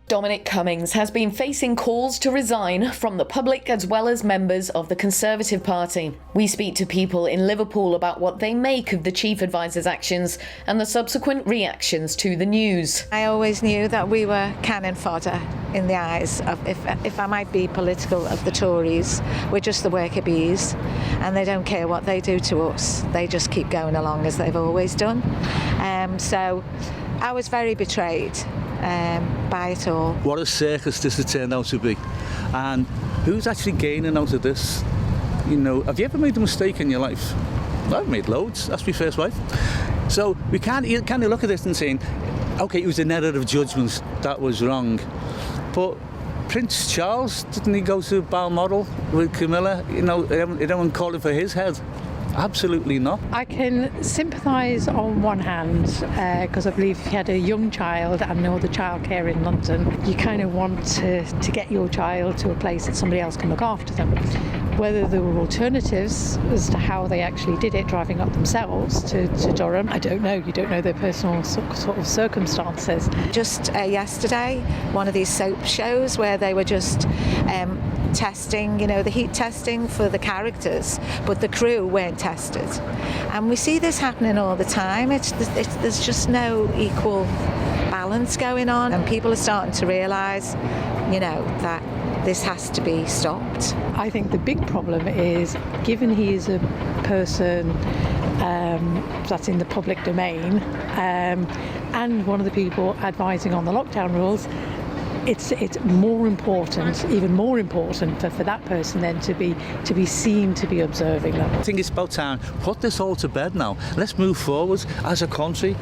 Dominic Cummings has been facing calls to resign from the public as well as members of the Conservative Party. We speak to people in Liverpool about what they make of the Chief Advisor's actions and the subsequent reactions to the news. I always knew that we were cannon fodder in the eyes of, if I might be political, of the Tories. We're just the worker bees and they don't care what they do to us. They just keep going along as they've always done. So I was very betrayed by it all. What a circus this has turned out to be, and who's actually gaining out of this? You know, have you ever made a mistake in your life? I've made loads. That's my first wife. So we can't look at this and saying, okay, it was an error of judgment, that was wrong. But Prince Charles, didn't he go to Balmoral with Camilla? You know, everyone calling for his head. Absolutely not. I can sympathise on one hand because I believe if you had a young child and no other childcare in London, you kind of want to get your child to a place that somebody else can look after them. Whether there were alternatives as to how they actually did it, driving up themselves to Durham, I don't know. You don't know their personal sort of circumstances. Just yesterday, one of these soap shows where they were just testing, you know, the heat testing for the characters, but the crew weren't tested. And we see this happening all the time. There's just no equal balance going on, and people are starting to realise, you know, that this has to be stopped. I think the big problem is, given he is a person that's in the public domain and one of the people advising on the lockdown rules, it's more important, even more important for that person then to be seen to be observing them. I think it's about time. Put this all to bed now. Let's move forward as a country.